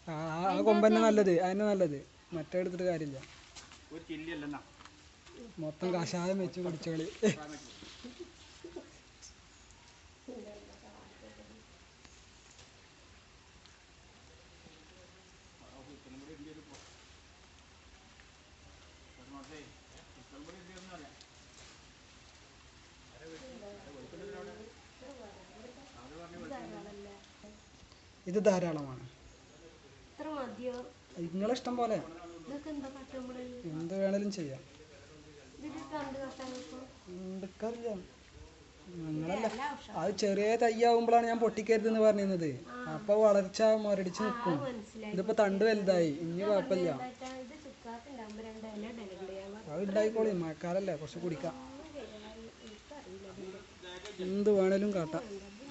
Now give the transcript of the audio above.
ആ കൊമ്പന്നെ നല്ലത്, അതിനെ നല്ലത്. മറ്റേ എടുത്തിട്ട് കാര്യമില്ല. മൊത്തം കഷായം വെച്ച് കുടിച്ചോളി. ഇത് ധാരാളമാണ്. നിങ്ങളെ ഇഷ്ടം പോലെ എന്ത് വേണേലും ചെയ്യാം. എടുക്കാറില്ല നിങ്ങളല്ല, അത് ചെറിയ തയ്യാവുമ്പോഴാണ് ഞാൻ പൊട്ടിക്കരുതെന്ന് പറഞ്ഞിരുന്നത്. അപ്പൊ വളർച്ച മുരടിച്ച് നിൽക്കും. ഇതിപ്പോ തണ്ട് വലുതായി, ഇനി കുഴപ്പമില്ല. അത് ഉണ്ടായിക്കോളി, മഴക്കാലല്ലേ, കുറച്ച് കുടിക്കാം. എന്ത് വേണേലും കാട്ടാം.